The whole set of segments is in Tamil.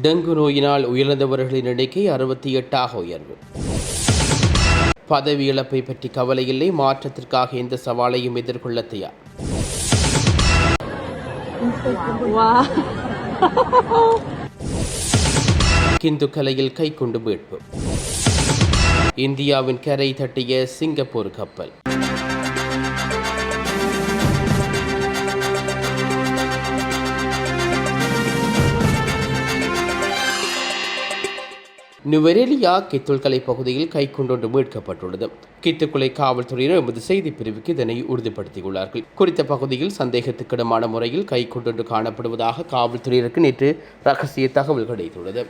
டெங்கு நோயினால் உயிரிழந்தவர்களின் எண்ணிக்கை 68 உயர்வு. பதவி இழப்பை பற்றி கவலை இல்லை, மாற்றத்திற்காக எந்த சவாலையும் எதிர்கொள்ள தயார். கிந்து கலையில் கைக்குண்டு மீட்பு. இந்தியாவின் கரை தட்டிய சிங்கப்பூர் கப்பல். நுவரெலியா கித்துல்கலை பகுதியில் கைக்குண்டொன்று மீட்கப்பட்டுள்ளது. கித்துக்குலை காவல்துறையினர் எமது செய்தி பிரிவுக்கு இதனை உறுதிப்படுத்தியுள்ளார்கள். குறித்த பகுதியில் சந்தேகத்துக்கிடமான முறையில் கைக்குண்டொன்று காணப்படுவதாக காவல்துறையினருக்கு நேற்று ரகசிய தகவல் கிடைத்துள்ளது.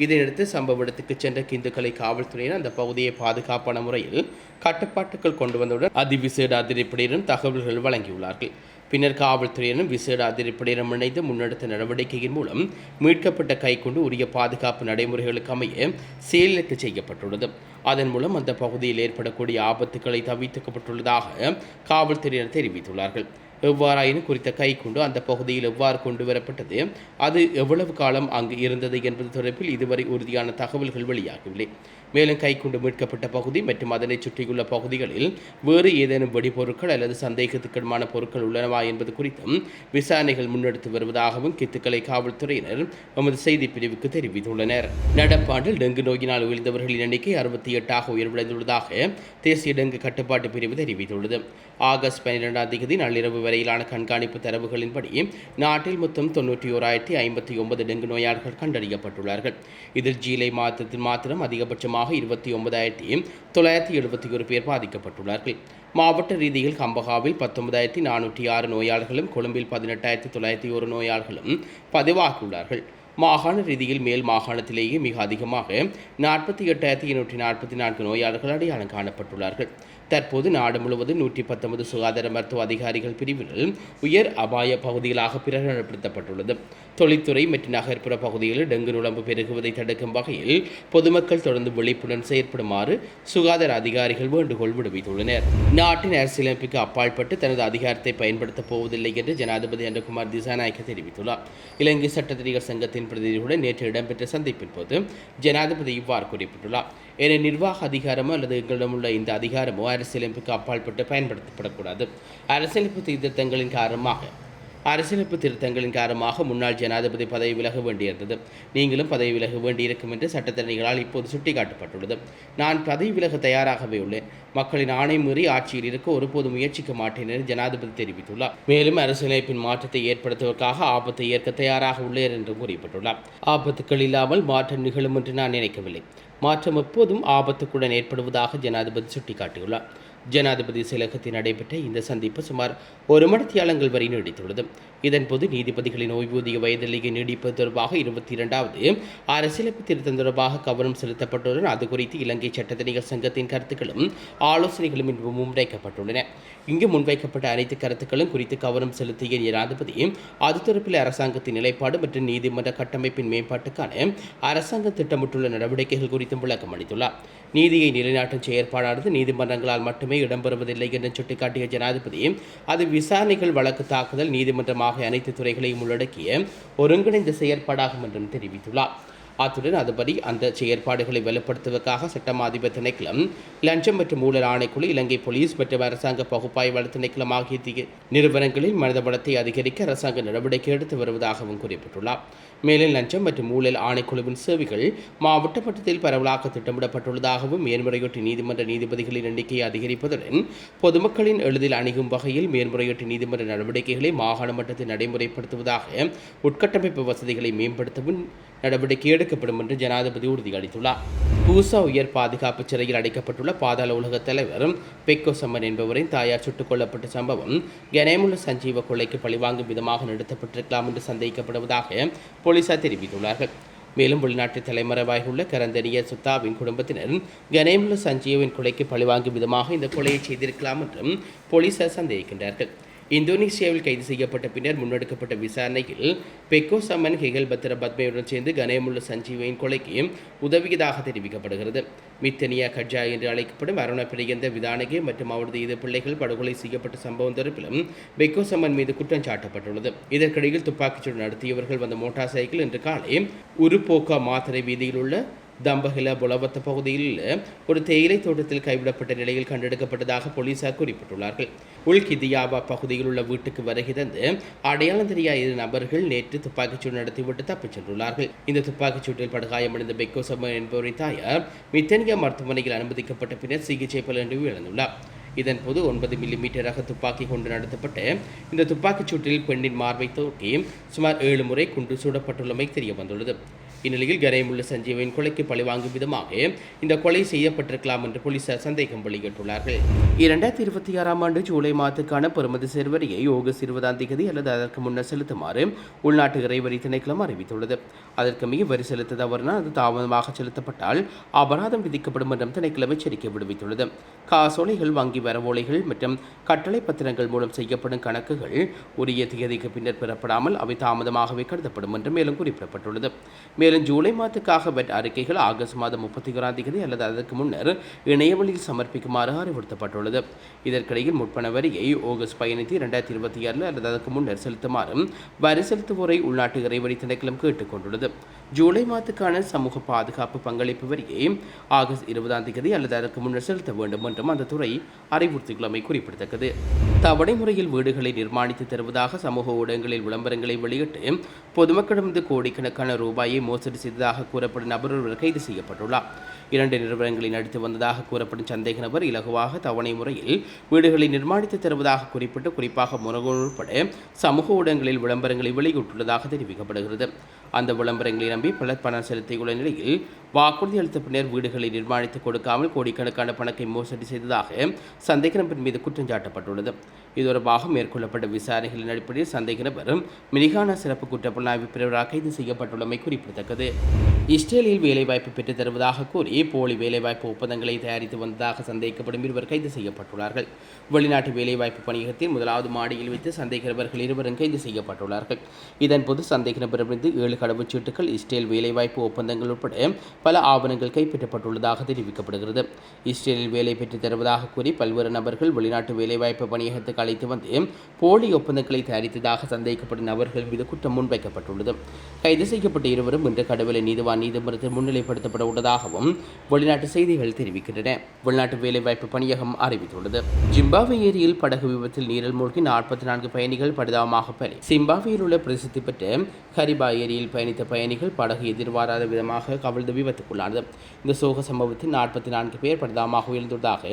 இதையடுத்து சம்பவ இடத்துக்கு சென்ற கிந்துக்கலை காவல்துறையினர் அந்த பகுதியை பாதுகாப்பான முறையில் கட்டுப்பாட்டுக்குள் கொண்டு வந்தவுடன் அதிவிசேட அதிரடிப்படையினரும் தகவல்கள் வழங்கியுள்ளார்கள். பின்னர் காவல்துறையினரும் விசேட அதிரடிப்படையினரும் இணைந்து முன்னெடுத்த நடவடிக்கையின் மூலம் மீட்கப்பட்ட கைக்குண்டு உரிய பாதுகாப்பு நடைமுறைகளுக்கு அமைய செயலிழக்க செய்யப்பட்டுள்ளது. அதன் மூலம் அந்த பகுதியில் ஏற்படக்கூடிய ஆபத்துக்களை தவிர்க்கப்பட்டுள்ளதாக காவல்துறையினர் தெரிவித்துள்ளார்கள். எவ்வாறாயினும் குறித்த கைக்குண்டு அந்த பகுதியில் எவ்வாறு கொண்டு வரப்பட்டது, அது எவ்வளவு காலம் அங்கு இருந்தது என்பது தொடர்பில் இதுவரை உறுதியான தகவல்கள் வெளியாகவில்லை. மேலும் கைக்குண்டு மீட்கப்பட்ட பகுதி மற்றும் அதனை சுற்றியுள்ள பகுதிகளில் வேறு ஏதேனும் வெடிபொருட்கள் அல்லது சந்தேகத்துக்கிடமான பொருட்கள் உள்ளனவா என்பது குறித்தும் விசாரணைகள் முன்னெடுத்து வருவதாகவும் கித்துக்கலை காவல்துறையினர் எமது செய்தி பிரிவுக்கு தெரிவித்துள்ளனர். நடப்பாண்டில் டெங்கு நோயினால் உயிர்ந்தவர்களின் எண்ணிக்கை 68 உயர்வடைந்துள்ளதாக தேசிய டெங்கு கட்டுப்பாட்டு பிரிவு தெரிவித்துள்ளது. ஆகஸ்ட் 12 நள்ளிரவு வரையிலான கண்காணிப்பு தரவுகளின்படி நாட்டில் மொத்தம் 91,059 டெங்கு நோயாளர்கள் கண்டறியப்பட்டுள்ளார்கள். இதில் ஜூலை மாதத்தில் மாத்திரம் அதிகபட்சமாக 29,971 பேர் பாதிக்கப்பட்டுள்ளார்கள். மாவட்ட ரீதியில் கம்பகாவில் 19,406 நோயாளர்களும் கொழும்பில் 18,901 நோயாளர்களும் பதிவாகியுள்ளார்கள். மாகாண ரீதியில் மேல் மாகாணத்திலேயே மிக அதிகமாக 48,244 நோயாளர்கள் அடையாளம் காணப்பட்டுள்ளார்கள். தற்போது நாடு முழுவதும் 119 சுகாதார மருத்துவ அதிகாரிகள் பிரிவுகள் உயர் அபாய பகுதிகளாக பிரகடனப்படுத்தப்பட்டுள்ளது. தொழில்துறை மற்றும் நகர்ப்புற பகுதிகளில் டெங்கு நுழம்பு பெருகுவதை தடுக்கும் வகையில் பொதுமக்கள் தொடர்ந்து விழிப்புடன் செயற்படுமாறு சுகாதார அதிகாரிகள் வேண்டுகோள் விடுவித்துள்ளனர். நாட்டின் அரசியலமைப்புக்கு அப்பாற்பட்டு தனது அதிகாரத்தை பயன்படுத்தப் போவதில்லை என்று ஜனாதிபதி அனுகுமார் திசாநாயக்க தெரிவித்துள்ளார். இலங்கை சட்டத்தணிகள் சங்கத்தின் பிரதிநிதிகளுடன் நேற்று இடம்பெற்ற சந்திப்பின் போது ஜனாதிபதி இவ்வாறு குறிப்பிட்டுள்ளார். என நிர்வாக அதிகாரமோ அல்லது எங்களிடமுள்ள இந்த அதிகாரமோ அரசியலமைப்புக்கு அப்பாற்பட்டு பயன்படுத்தப்படக்கூடாது. அரசியலமைப்பு திருத்தங்களின் காரணமாக முன்னாள் ஜனாதிபதி பதவி விலக வேண்டியிருந்தது. நீங்களும் பதவி விலக வேண்டியிருக்கும் என்று சட்டத்தரணிகளால் இப்போது சுட்டிக்காட்டப்பட்டுள்ளது. நான் பதவி விலக தயாராகவே உள்ளேன். மக்களின் ஆணை மீறி ஆட்சியில் இருக்க ஒருபோது முயற்சிக்க மாட்டேன் என்று ஜனாதிபதி தெரிவித்துள்ளார். மேலும் அரசியலமைப்பின் மாற்றத்தை ஏற்படுத்துவதற்காக ஆபத்தை ஏற்க தயாராக உள்ளேன் என்று கூறிப்பட்டுள்ளார். ஆபத்துக்கள் இல்லாமல் மாற்றம் நிகழும் என்று நான் நினைக்கவில்லை. மாற்றம் எப்போதும் ஆபத்துக்குடன் ஏற்படுவதாக ஜனாதிபதி சுட்டிக்காட்டியுள்ளார். ஜனாதிபதி செயலகத்தில் நடைபெற்ற இந்த சந்திப்பு சுமார் 1 மணித்தியாலங்கள் வரை நீடித்துள்ளது. இதன்போது நீதிபதிகளின் ஓய்வூதிய வயதிலேயே நீடிப்பது தொடர்பாக 22வது அரசியலமைப்பு திருத்தம் தொடர்பாக கவனம் செலுத்தப்பட்டுள்ளன. அது குறித்து இலங்கை சட்டத்தணிகள் சங்கத்தின் கருத்துக்களும் ஆலோசனைகளும் இன்று முன்வைக்கப்பட்டுள்ளன. இங்கு முன்வைக்கப்பட்ட அனைத்து கருத்துக்களும் குறித்து கவனம் செலுத்திய ஜனாதிபதி அது தொடர்பில் அரசாங்கத்தின் நிலைப்பாடு மற்றும் நீதிமன்ற கட்டமைப்பின் மேம்பாட்டுக்கான அரசாங்கம் திட்டமிட்டுள்ள நடவடிக்கைகள் குறித்தும் விளக்கம் அளித்துள்ளார். நீதியை நிலைநாட்டும் செயற்பாடானது நீதிமன்றங்களால் மட்டுமே இடம்பெறுவதில்லை என்று சுட்டிக்காட்டிய ஜனாதிபதி அது விசாரணைகள், வழக்கு தாக்குதல், நீதிமன்றமாக அனைத்து துறைகளையும் உள்ளடக்கிய ஒருங்கிணைந்த செயற்பாடாகும் என்றும் தெரிவித்துள்ளார். அத்துடன் அதுபடி அந்த செயற்பாடுகளை வலுப்படுத்துவதற்காக சட்டமா அதிபர் திணைக்களம், லஞ்சம் மற்றும் ஊழல் ஆணைக்குழு, இலங்கை போலீஸ் மற்றும் அரசாங்க பகுப்பாய்வாளர் திணைக்களம் ஆகிய நிறுவனங்களில் மனித வளத்தை அதிகரிக்க அரசாங்க நடவடிக்கை எடுத்து வருவதாகவும் குறிப்பிட்டுள்ளார். மேலும் லஞ்சம் மற்றும் ஊழல் ஆணைக்குழுவின் சேவைகள் மாவட்ட மட்டத்தில் பரவலாக திட்டமிடப்பட்டுள்ளதாகவும் மேன்முறையீட்டு நீதிமன்ற நீதிபதிகளின் எண்ணிக்கையை அதிகரிப்பதுடன் பொதுமக்களின் எளிதில் அணுகும் வகையில் மேன்முறையீட்டு நீதிமன்ற நடவடிக்கைகளை மாகாண மட்டத்தில் நடைமுறைப்படுத்துவதாக உட்கட்டமைப்பு வசதிகளை மேம்படுத்தவும் நடவடிக்கை எடுக்கப்படும் என்று ஜனாதிபதி உறுதியளித்துள்ளார். பூசா உயர் பாதுகாப்பு சிறையில் அடைக்கப்பட்டுள்ள பாதாள உலக தலைவர் பெக்கோ சம்மன் என்பவரின் தாயார் சுட்டுக் கொல்லப்பட்ட சம்பவம் கனேமுல்ல சஞ்சீவ கொலைக்கு பழிவாங்கும் விதமாக நடத்தப்பட்டிருக்கலாம் என்று சந்தேகிக்கப்படுவதாக போலீசார் தெரிவித்துள்ளார்கள். மேலும் வெளிநாட்டு தலைமறைவாகியுள்ள கரந்தனிய சுத்தாவின் குடும்பத்தினர் கனேமுல்ல சஞ்சீவின் கொலைக்கு பழிவாங்கும் விதமாக இந்த கொலையை செய்திருக்கலாம் என்றும் போலீசார் சந்தேகிக்கின்றார்கள். இந்தோனேசியாவில் கைது செய்யப்பட்ட பின்னர் முன்னெடுக்கப்பட்ட விசாரணையில் பெக்கோ சம்மன் ஹெகல் பத்திர பத்மையுடன் சேர்ந்து கனேமுள்ள சஞ்சீவின் கொலைக்கு உதவியதாக தெரிவிக்கப்படுகிறது. மித்தனியா கட்ஜா என்று அழைக்கப்படும் அருண பிரியந்த விதானகே மற்றும் அவரது இரு பிள்ளைகள் படுகொலை செய்யப்பட்ட சம்பவம் தொடர்பிலும் பெக்கோ சம்மன் மீது குற்றம் சாட்டப்பட்டுள்ளது. இதற்கிடையில் துப்பாக்கிச்சூடு நடத்தியவர்கள் வந்த மோட்டார் சைக்கிள் இன்று காலை உருப்போக்கா மாத்தரை வீதியில் உள்ள தம்பகில புலவத்த பகுதியில் ஒரு தேயிலை தோட்டத்தில் கைவிடப்பட்ட நிலையில் கண்டெடுக்கப்பட்டதாக போலீசார் குறிப்பிட்டுள்ளார்கள். உள்கிதியாபா பகுதியில் உள்ள வீட்டுக்கு வருகை தந்து அடையாளம் தெரியாத இரு நபர்கள் நேற்று துப்பாக்கிச்சூடு நடத்திவிட்டு தப்பிச் சென்றுள்ளார்கள். இந்த துப்பாக்கிச்சூட்டில் படுகாயமடைந்த பெக்கோ சம்மன் என்பவரின் தாயார் மித்தனியா மருத்துவமனையில் அனுமதிக்கப்பட்ட பின்னர் சிகிச்சை பலனின்றி இழந்துள்ளார். இதன்போது 9 மில்லிமீட்டர் ரக துப்பாக்கி கொண்டு நடத்தப்பட்ட இந்த துப்பாக்கிச்சூட்டில் பெண்ணின் மார்பை தோக்கி சுமார் 7 முறை குண்டு சூடப்பட்டுள்ளமை தெரிய வந்துள்ளது. இந்நிலையில் கரேமுள்ள சஞ்சீவின் கொலைக்கு பழிவாங்கும் விதமாக இந்த கொலை செய்யப்பட்டிருக்கலாம் என்று போலீசார் சந்தேகம் வெளியிட்டுள்ளார்கள். 2026 ஆண்டு ஜூலை மாதத்துக்கான பெறுமதி சேர்வரியை ஆகஸ்ட் 20ஆம் தேதி அல்லது அதற்கு முன்னர் செலுத்துமாறு உள்நாட்டு இறைவரி திணைக்களம் அறிவித்துள்ளது. அதற்கு மிக வரி செலுத்த தவறினால் அது தாமதமாக செலுத்தப்பட்டால் அபராதம் விதிக்கப்படும் என்றும் திணைக்களம் எச்சரிக்கை விடுவித்துள்ளது. காசோலைகள், வங்கி வரவோலைகள் மற்றும் கட்டளை பத்திரங்கள் மூலம் செய்யப்படும் கணக்குகள் உரிய தேதிக்கு பின்னர் பெறப்படாமல் அவை தாமதமாகவே கருதப்படும் என்று மேலும் குறிப்பிடப்பட்டுள்ளது. மேலும் ஜூலை மாதத்துக்காக வெட் அறிக்கைகள் ஆகஸ்ட் மாதம் 31ஆம் தேதி அல்லது அதற்கு முன்னர் இணையவழியில் சமர்ப்பிக்குமாறு அறிவுறுத்தப்பட்டுள்ளது. இதற்கிடையில் முற்பண வரியை ஆகஸ்ட் 15, 2026 அல்லது அதற்கு முன்னர் செலுத்துமாறும் வரி செலுத்துவோரை உள்நாட்டு இறைவரி திணைக்களம் கேட்டுக்கொண்டுள்ளது. ஜூலை மாதத்துக்கான சமூக பாதுகாப்பு பங்களிப்பு வரியை ஆகஸ்ட் 20ஆம் தேதி அல்லது அதற்கு முன்னர் செலுத்த வேண்டும் என்றும் அந்த துறை அறிவுறுத்தியுள்ளமை குறிப்பிடத்தக்கது. தவணை முறையில் வீடுகளை நிர்மாணித்து தருவதாக சமூக ஊடகங்களில் விளம்பரங்களை வெளியிட்டு பொதுமக்களிடமிருந்து கோடிக்கணக்கான ரூபாயை மோசடி செய்ததாக கூறப்படும் நபர் ஒருவர் கைது செய்யப்பட்டுள்ளார். 2 நிறுவனங்களை நடத்தி வந்ததாக கூறப்படும் சந்தேக நபர் இலகுவாக தவணை முறையில் வீடுகளை நிர்மாணித்து தருவதாக குறிப்பிட்டு குறிப்பாக முகநூல் உட்பட சமூக ஊடகங்களில் விளம்பரங்களை வெளியிட்டுள்ளதாக தெரிவிக்கப்படுகிறது. அந்த விளம்பரங்களை நம்பி பலர் பணம் செலுத்தியுள்ள நிலையில் வாக்குறுதி அளித்த பின்னர் வீடுகளை நிர்மாணித்து கொடுக்காமல் கோடிக்கணக்கான பணத்தை மோசடி செய்ததாக சந்தேக நபர் மீது குற்றம் சாட்டப்பட்டுள்ளது. இது தொடர்பாக மேற்கொள்ளப்பட்ட விசாரணைகளின் அடிப்படையில் சந்தேக நபர் மினிகானா சிறப்பு குற்றப்புலனாய்வு பிரிவரால் கைது செய்யப்பட்டுள்ளமை குறிப்பிடத்தக்கது. இஸ்ரேலில் வேலைவாய்ப்பு பெற்றுத் தருவதாக கூறி போலி வேலைவாய்ப்பு ஒப்பந்தங்களை தயாரித்து வந்ததாக சந்தேகிக்கப்படும் இருவர் கைது செய்யப்பட்டுள்ளார்கள். வெளிநாட்டு வேலைவாய்ப்பு பணியகத்தின் 1வது மாடியில் வைத்து சந்தேக நபர்கள் இருவரும் கைது செய்யப்பட்டுள்ளார்கள். இதன்போது சந்தேக நபரிடமிருந்து 7 கடவுச்சீட்டுகள், இஸ்ரேல் வேலைவாய்ப்பு ஒப்பந்தங்கள் உட்பட பல ஆவணங்கள் கைப்பற்றப்பட்டுள்ளதாக தெரிவிக்கப்படுகிறது. இஸ்ரேலில் வேலை பெற்றுத் தருவதாக கூறி பல்வேறு நபர்கள் வெளிநாட்டு வேலைவாய்ப்பு பணியகத்துக்கு அழைத்து வந்து போலி ஒப்பந்தங்களை தயாரித்ததாக சந்தேகிக்கப்படும் நபர்கள் மீது குற்றம் முன்வைக்கப்பட்டுள்ளது. கைது செய்யப்பட்ட இருவரும் இன்று கடவுளை நீதிவான் நீதிமன்றத்தில் முன்னிலைப்படுத்தப்பட உள்ளதாகவும் வெளிநாட்டு செய்திகள் தெரிவிக்கின்றன. வெளிநாட்டு வேலைவாய்ப்பு பணியகம் அறிவித்துள்ளது. ஜிம்பாப்வே ஏரியில் படகு விபத்தில் நீரில் மூழ்கி 44 பயணிகள் பரிதாபமாக பலி. ஜிம்பாப்வேயில் உள்ள பிரசித்தி பெற்ற கரிபா ஏரியில் பயணித்த பயணிகள் படகு எதிர்பாராத விதமாக கவிழ்ந்து விபத்துக்குள்ளானது. இந்த சோக சம்பவத்தில் 44 பேர் பரிதாபமாக உயர்ந்துள்ளதாக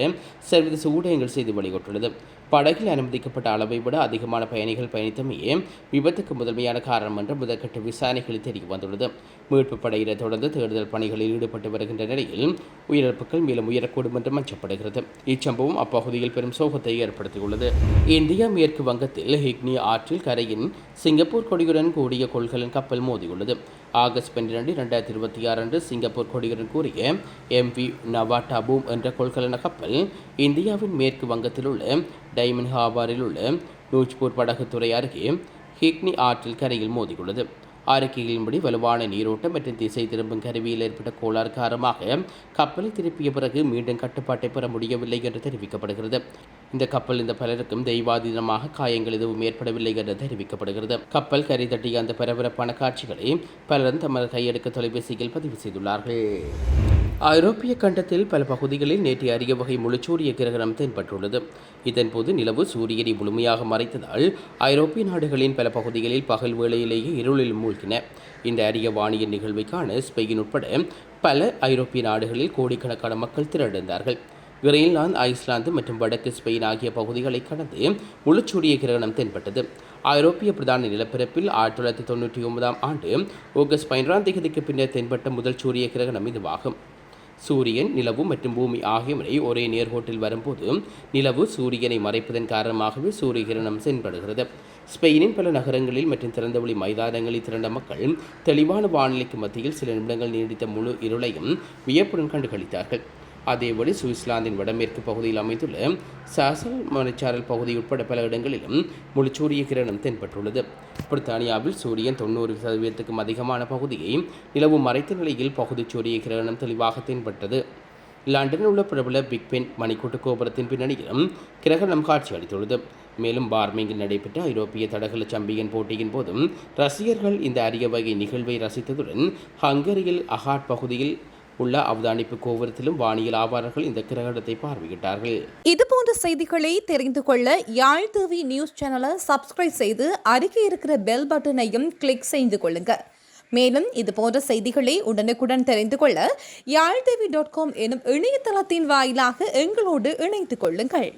சர்வதேச ஊடகங்கள் செய்தி வெளியிட்டுள்ளது. படகில் அனுமதிக்கப்பட்ட அளவை விட அதிகமான பயணிகள் பயணித்தமையே விபத்துக்கு முதன்மையான காரணம் என்று முதற்கட்ட விசாரணைகளில் தெரிய வந்துள்ளது. மீட்பு படையினர் தொடர்ந்து தேடுதல் பணிகளில் ஈடுபட்டு வருகின்ற நிலையில் உயிரிழப்புகள் மேலும் உயரக்கூடும் என்று அஞ்சப்படுகிறது. இச்சம்பவம் அப்பகுதியில் பெரும் சோகத்தை ஏற்படுத்தியுள்ளது. இந்தியா மேற்கு வங்கத்தில் ஹிக்னி ஆற்றில் கரையின் சிங்கப்பூர் கொடியுடன் கூடிய கொள்கலன் கப்பல் மோதியுள்ளது. ஆகஸ்ட் 12, 2026 அன்று சிங்கப்பூர் கொடியுடன் கூடிய MV நவாட்டாபூம் என்ற கொள்கலன கப்பல் இந்தியாவின் மேற்கு வங்கத்தில் உள்ள டைமண்ட் ஹார்பரில் உள்ள நூஜ்பூர் படகுத்துறை அருகே ஹிக்னி ஆற்றில் கரையில் மோதியுள்ளது. அறிக்கைகளின்படி வலுவான நீரோட்டம் மற்றும் திசை திரும்பும் கருவியில் ஏற்பட்ட கோளாறு காரணமாக கப்பலை திருப்பிய பிறகு மீண்டும் கட்டுப்பாட்டை பெற முடியவில்லை என்று தெரிவிக்கப்படுகிறது. இந்த கப்பல் இந்த பலருக்கும் தெய்வாதீனமாக காயங்கள் எதுவும் ஏற்படவில்லை என்று தெரிவிக்கப்படுகிறது. கப்பல் கரை தட்டிய அந்த பரபரப்பான காட்சிகளை பலரும் தமது கையெடுக்க தொலைபேசியில் பதிவு செய்துள்ளார்கள். ஐரோப்பிய கண்டத்தில் பல பகுதிகளில் நேற்று அரிய வகை முழுச்சூரிய கிரகணம் தென்பட்டுள்ளது. இதன்போது நிலவு சூரியனை முழுமையாக மறைத்ததால் ஐரோப்பிய நாடுகளின் பல பகுதிகளில் பகல் வேளையிலேயே இருளில் மூழ்கின. இந்த அரிய வானியல் நிகழ்வை காண ஸ்பெயின் உட்பட பல ஐரோப்பிய நாடுகளில் கோடிக்கணக்கான மக்கள் திரண்டிருந்தார்கள். கிரீன்லாந்து, ஐஸ்லாந்து மற்றும் வடக்கு ஸ்பெயின் ஆகிய பகுதிகளை கடந்து முழுச்சூரிய கிரகணம் தென்பட்டது. ஐரோப்பிய பிரதான நிலப்பரப்பில் 1999ஆம் ஆண்டு ஆகஸ்ட் 15ஆம் தேதிக்கு பின்னர் தென்பட்ட முதல் சூரிய கிரகணம் இதுவாகும். சூரியன், நிலவு மற்றும் பூமி ஆகியவை ஒரே நேர்கோட்டில் வரும்போது நிலவு சூரியனை மறைப்பதன் காரணமாகவே சூரிய கிரணம் தென்படுகிறது. ஸ்பெயினின் பல நகரங்களில் மற்றும் திறந்தவெளி மைதானங்களில் திரண்ட மக்கள் தெளிவான வானிலைக்கு மத்தியில் சில நிமிடங்கள் நீடித்த முழு இருளையும் வியப்புடன் கண்டுகளித்தார்கள். அதேபடி சுவிட்சர்லாந்தின் வடமேற்கு பகுதியில் அமைந்துள்ள சாசல் மலைச்சாரல் பகுதி உட்பட பல இடங்களிலும் முழு சூரிய கிரணம் தென்பட்டுள்ளது. பிரித்தானியாவில் சூரியன் 90% அதிகமான பகுதியை நிலவு மறைத்த நிலையில் பகுதி சூரிய கிரணம் தெளிவாக தென்பட்டது. லண்டனில் உள்ள பிரபல பிக் பென் மணிக்கூட்டு கோபுரத்தின் பின்னணியிலும் கிரகணம் காட்சியளித்துள்ளது. மேலும் பார்மிங்கில் நடைபெற்ற ஐரோப்பிய தடகள சாம்பியன் போட்டியின் போதும் ரசிகர்கள் இந்த அரிய வகை நிகழ்வை ரசித்ததுடன் ஹங்கரியில் அகாட் பகுதியில் உள்ள அவதானிப்பு கோபுரத்திலும் வானியல் ஆய்வாளர்கள் இந்த கிரகணத்தை பார்வையிட்டார்கள். இதுபோன்ற செய்திகளை தெரிந்து கொள்ள யாழ் டிவி நியூஸ் சேனலை சப்ஸ்கிரைப் செய்து அருகே இருக்கிற பெல் பட்டனையும் கிளிக் செய்து கொள்ளுங்க. மேலும் இதுபோன்ற செய்திகளை உடனுக்குடன் தெரிந்து கொள்ள யாழ்டிவி.com எனும் இணையதளத்தின் வாயிலாக எங்களோடு இணைத்துக் கொள்ளுங்கள்.